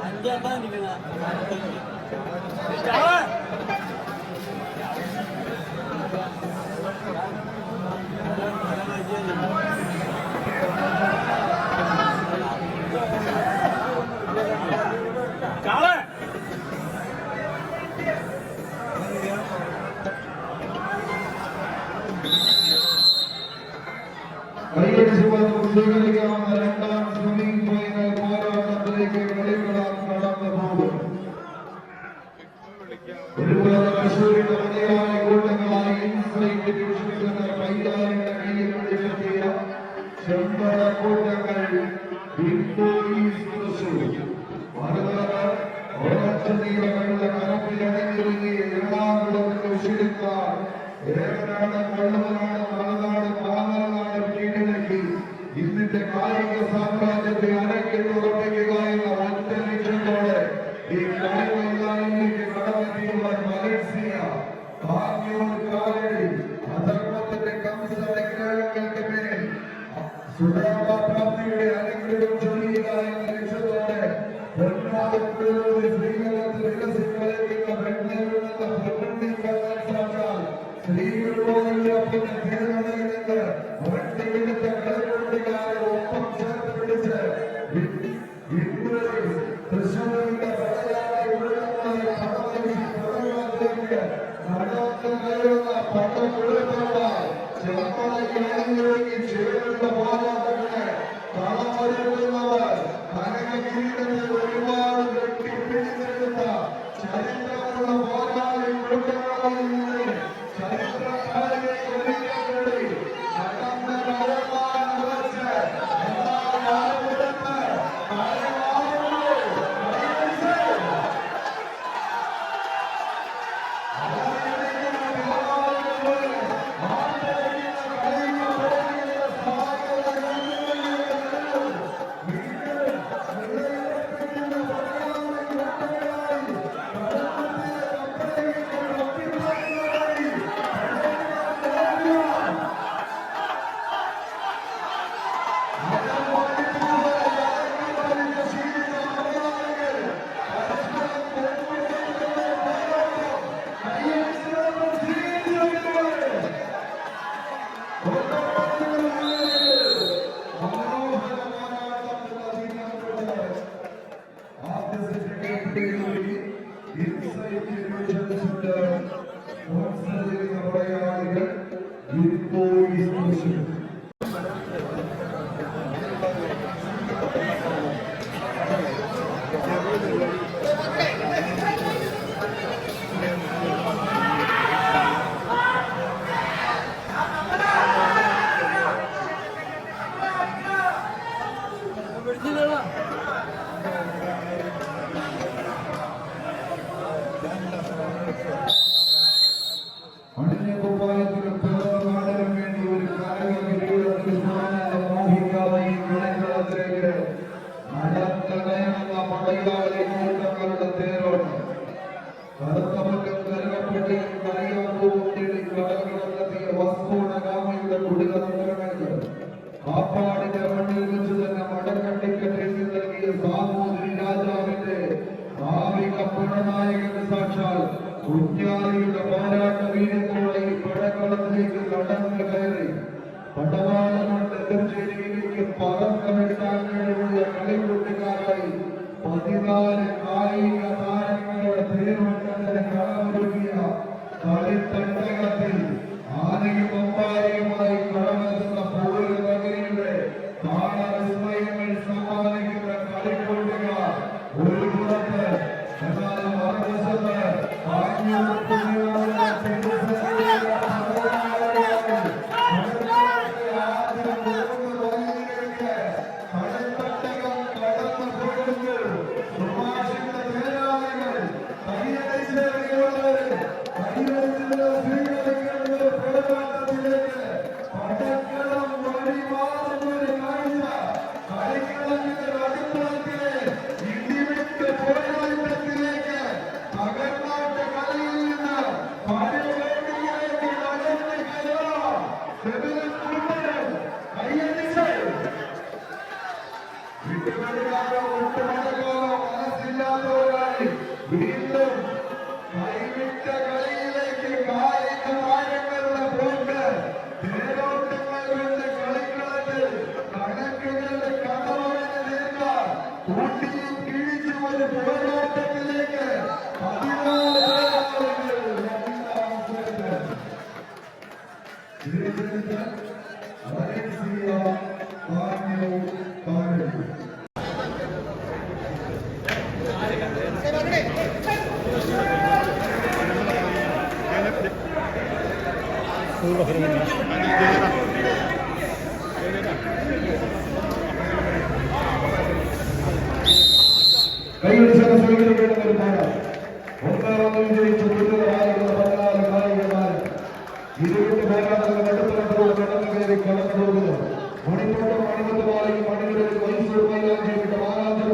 അഞ്ചെണ്ണം ഇരിക്കുന്ന സ്വീകരിക്കാവുന്ന രണ്ടാം സെമി ഫൈനൽ പോരാട്ടത്തിലേക്ക് കളികളാൻ കടന്നു പോകും. ഒരുപാട് തൃശ്ശൂരിന്റെ മലയാളി കൂട്ടങ്ങളായി ഇൻസൈറ്റ് ഡിവിഷനിൽ മൈതാനിയുടെ കയ്യിൽ പിടിച്ചെത്തിയ ചെമ്പട കൂട്ടങ്ങൾ നീളങ്ങളുടെ കരപ്പിലണിഞ്ഞൊരുങ്ങി എറണാകുളത്തിന് ഉഷിരിക്കാൻ ഏവനാട് കൊള്ളവനാട് മലനാട് പാലനാട് കീഴിലേക്ക് ഇന്നിന്റെ കായിക സാമ്രാജ്യത്തെ അരക്കിട്ടുറപ്പിക്കുക എന്ന ഒറ്റ ലക്ഷ്യത്തോടെ ഈ കളിമൈതാനിലേക്ക് കടന്നെത്തിയുള്ള മലേഷ്യ ഭാഗ്യവും കാലടി അധർമ്മത്തിന്റെ കംസവിഗ്രഹങ്ങൾക്ക് മേൽ സുധാപ്രാപ്തിയുടെ അനുഗ്രഹം ചൊല്ലുക എന്ന ലക്ഷ്യത്തോടെ ശ്രീകലത്തിൽ വികസിക്കുന്ന പെണ്ണുകളുടെ പ്രകൃതി കലാശാൽ സ്ത്രീകളോടൊപ്പം തീരുമാനങ്ങൾക്ക് ഒറ്റയെടുത്ത കളിക്കൊണ്ടുകാരെ ഒപ്പം ചേർത്ത് പിടിച്ച് തൃശ്ശൂരിന്റെ പടയാളി ഉള്ളമായി പടവലിലേക്ക് നടന്നു കയറുന്ന പടമുഴുകളുമായി ചെമ്പടയിലേക്ക് ചേരുന്ന പോരാട്ടങ്ങളെ കളമൊരുക്കുന്നവർ കനകകിരീടത്തിൽ ഒരുപാട് വെട്ടിപ്പിടിച്ചെടുത്ത ചരിത്രമുള്ള പോരാളി കൂട്ടങ്ങളിൽ നിന്ന് ചരിത്രക്കാരെ ഒരിക്കൽ നടന്ന മരമാണ് ഉറച്ച് എന്നാൽ കാപ്പാടിന്റെ മണ്ണിൽ വെച്ച് തന്നെ മടക്കട്ടിക്കെട്ടി നൽകിയ സാമൂതിരി രാജാവിന്റെ ഭാവിക പടനായകന്റെ സാക്ഷാൽ കുഞ്ഞാലിയുടെ പോരാട്ട വീര്യത്തോടെ ഈ പടക്കളത്തിലേക്ക് നടന്നു കയറി പടവാളങ്ങളുടെ എതിർചേരിയിലേക്ക് പറക്കമിട്ടാൻ കഴിവുള്ള കളിക്കൂട്ടുകാരായി 14 കായിക താരങ്ങളുടെ തേരോട്ടത്തിന് കളമൊരുക്കിയ കളിത്തട്ടകത്തിൽ ആനയും ഒമ്പാരിയുമായി കടമെത്തുന്ന പൂർവ്വ നഗരിയുടെ താളവിസ്മയങ്ങൾ സമ്മാനിക്കുന്ന കളിക്കൂട്ടുകാർ ഒരു പുറത്ത് എന്നാൽ മറുവശത്ത് കളിക്കൂട്ടുകാർ ഊട്ടിയിൽ കിഴിച്ചു ഒരു പോരാട്ടത്തിലേക്ക് 14 കൈയടിച്ചാൽ സ്വീകരിക്കേണ്ട ഒരു പാഠം. ഒന്നാമത് വിജയിച്ച് മുന്നിലായിരുന്ന 14 കായികമാർ ഇരുപത്തി പോരാട്ടങ്ങൾ നടത്തുന്നതോട് കടന്നു കയറി കടന്നു പോകുന്നു. മണിപ്പൂട്ടും മണിമുത്തുമാലയും മണികളിൽ മൈസൂർ മൈതാനിയിൽ മാനാന്തര